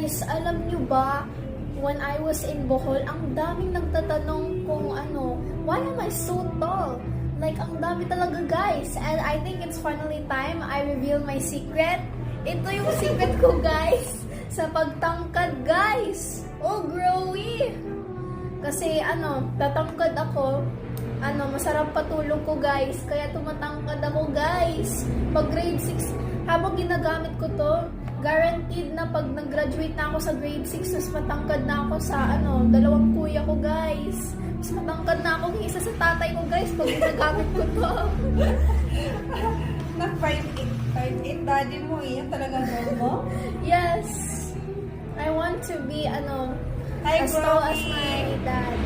Guys, alam nyo ba, when I was in Bohol, ang daming nagtatanong kung why am I so tall? Like, ang dami talaga, guys. And I think it's finally time I reveal my secret. Ito yung secret ko, guys. Sa pagtangkad, guys. Oh, growy. Kasi, tatangkad ako. Masarap patulog ko, guys. Kaya tumatangkad ako, guys. Pag grade 6, habang ginagamit ko to, guaranteed na pag nag-graduate na ako sa grade 6, mas matangkad na ako sa, dalawang kuya ko, guys. Mas matangkad na ako kaysa sa tatay ko, guys, pag ginagamit ko to. Na 5'8", daddy mo, yan talaga mo? Yes. I want to be, Hi, as tall as Growy. my dad.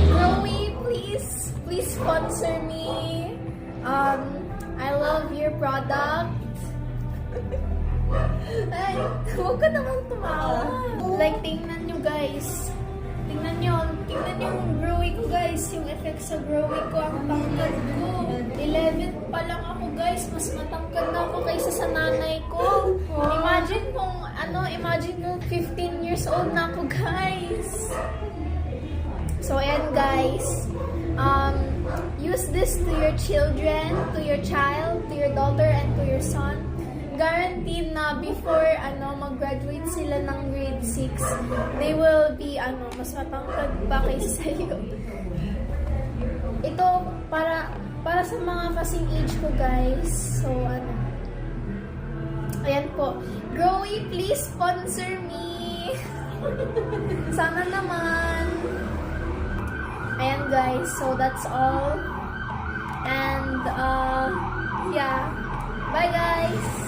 Growy, please sponsor me. I love your product. Ay, huwag ka naman tumawa. Like, tingnan nyo, guys. Tingnan nyo yung growy ko, guys. Yung effect sa growy ko, ang tangkad ko. 11 pa lang ako, guys. Mas matangkad na ako kaysa sa nanay ko. Imagine kung, imagine kung 15 years old na ako, guys. So, ayan, guys. Use this to your children, to your child, to your daughter, and to your son. Guaranteed na before mag-graduate sila ng grade 6, they will be mas matangkad pa kaysa sa'yo. Ito para sa mga kasing age ko, guys. So ayan po. Growy, please sponsor me. Sana naman. Ayan, guys. So that's all. And yeah. Bye, guys.